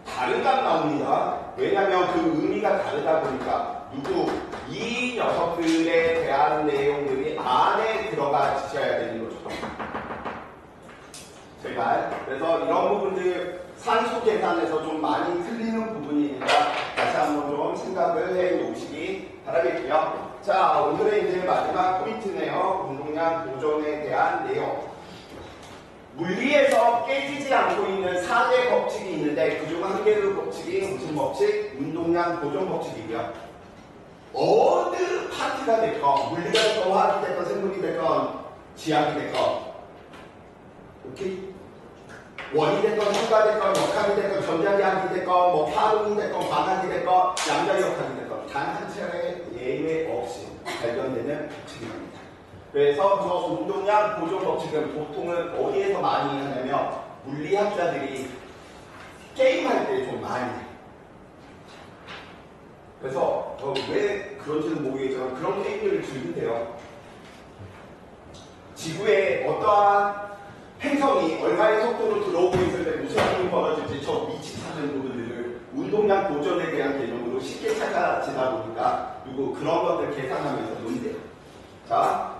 다른 값 나옵니다. 왜냐하면 그 의미가 다르다 보니까 이 녀석들에 대한 내용들이 안에 들어가 지셔야 되는 거죠. 제발. 그래서 이런 부분들 산수 계산에서 좀 많이 틀리는 부분이니까 다시 한번 좀 생각을 해 놓으시기 바라겠고요. 자, 오늘의 이제 마지막 포인트네요. 운동량 보존에 대한 내용. 물리에서 깨지지 않고 있는 4대 법칙이 있는데 그중 한 개의 법칙이 무슨 법칙? 운동량 보존 법칙이고요. 어느 파트가 됐건 물리가 됐건 화학이 됐건 생물이 됐건 지학이 됐건 오케이? 원이 됐건 수가 됐건 역학이 됐건 전자기학이 됐건 뭐 파동이 됐건 광학이 됐건 양자역학이 됐건 단 한 차례 예외 없이 발견되는 법칙입니다. 그래서 저 운동량 보존 법칙은 보통은 어디에서 많이 하냐면 물리학자들이 게임할 때 좀 많이 해요. 그래서 왜 그런지는 모르겠지만 그런 게임들을 즐긴대요. 지구에 어떠한 행성이 얼마의 속도로 들어오고 있을 때 무슨 일이 벌어질지 저 미치 찾는 부분들을 운동량 보존에 대한 개념으로 쉽게 찾아지다 보니까 그리고 그런 것들 계산하면서 논대요. 자,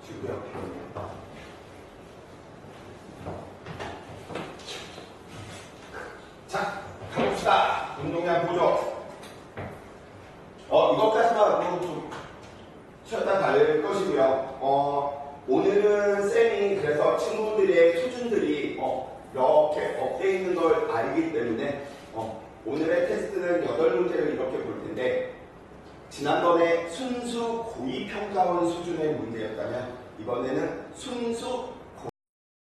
지구의 표현이야. 자, 가봅시다. 운동량 보존. 이것까지만 하고 좀 쉬었다 갈 것이고요. 오늘은 쌤이 그래서 친구들의 수준들이 이렇게 업되어 있는 걸 알기 때문에 오늘의 테스트는 8문제를 이렇게 볼 텐데 지난번에 순수 고위평가원 수준의 문제였다면 이번에는 순수